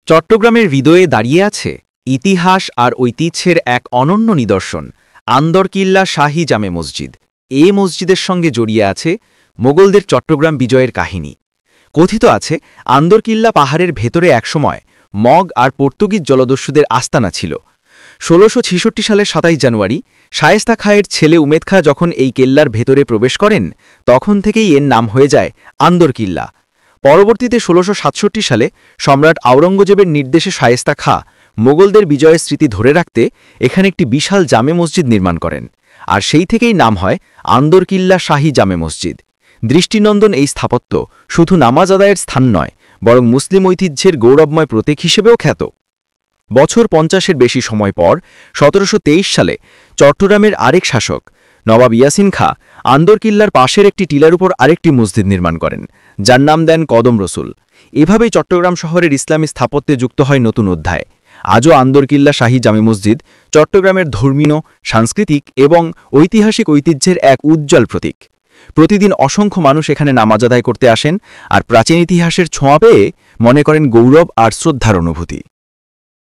চট্টগ্রামের হৃদয়ে দাঁড়িয়ে আছে ইতিহাস আর ঐতিহ্যের এক অনন্য নিদর্শন আন্দরকিল্লা শাহী জামে মসজিদ। এ মসজিদের সঙ্গে জড়িয়ে আছে মোগলদের চট্টগ্রাম বিজয়ের কাহিনী। কথিত আছে আন্দরকিল্লা পাহাড়ের ভেতরে একসময় মগ আর পর্তুগিজ জলদস্যুদের আস্তানা ছিল। ১৬৬৬ সালের ২৭ জানুয়ারি শায়েস্তা খাঁয়ের ছেলে উমেদ খাঁ যখন এই কেল্লার ভেতরে প্রবেশ করেন, তখন থেকেই এর নাম হয়ে যায় আন্দরকিল্লা। পরবর্তীতে ১৬৬৭ সালে সম্রাট আওরঙ্গজেবের নির্দেশে শায়েস্তা খাঁ মোগলদের বিজয়ের স্মৃতি ধরে রাখতে এখানে একটি বিশাল জামে মসজিদ নির্মাণ করেন, আর সেই থেকেই নাম হয় আন্দরকিল্লা শাহী জামে মসজিদ। দৃষ্টিনন্দন এই স্থাপত্য শুধু নামাজ আদায়ের স্থান নয়, বরং মুসলিম ঐতিহ্যের গৌরবময় প্রতীক হিসেবেও খ্যাত। বছর ৫০-এর বেশি সময় পর ১৭২৩ সালে চট্টগ্রামের আরেক শাসক নবাব ইয়াসিন খাঁ আন্দরকিল্লার পাশের একটি টিলার উপর আরেকটি মসজিদ নির্মাণ করেন, যার নাম দেন কদম রসুল। এভাবেই চট্টগ্রাম শহরের ইসলামী স্থাপত্যে যুক্ত হয় নতুন অধ্যায়। আজও আন্দরকিল্লা শাহী জামে মসজিদ চট্টগ্রামের ধর্মীয়, সাংস্কৃতিক এবং ঐতিহাসিক ঐতিহ্যের এক উজ্জ্বল প্রতীক। প্রতিদিন অসংখ্য মানুষ এখানে নামাজ আদায় করতে আসেন আর প্রাচীন ইতিহাসের ছোঁয়া পেয়ে মনে করেন গৌরব আর শ্রদ্ধার অনুভূতি।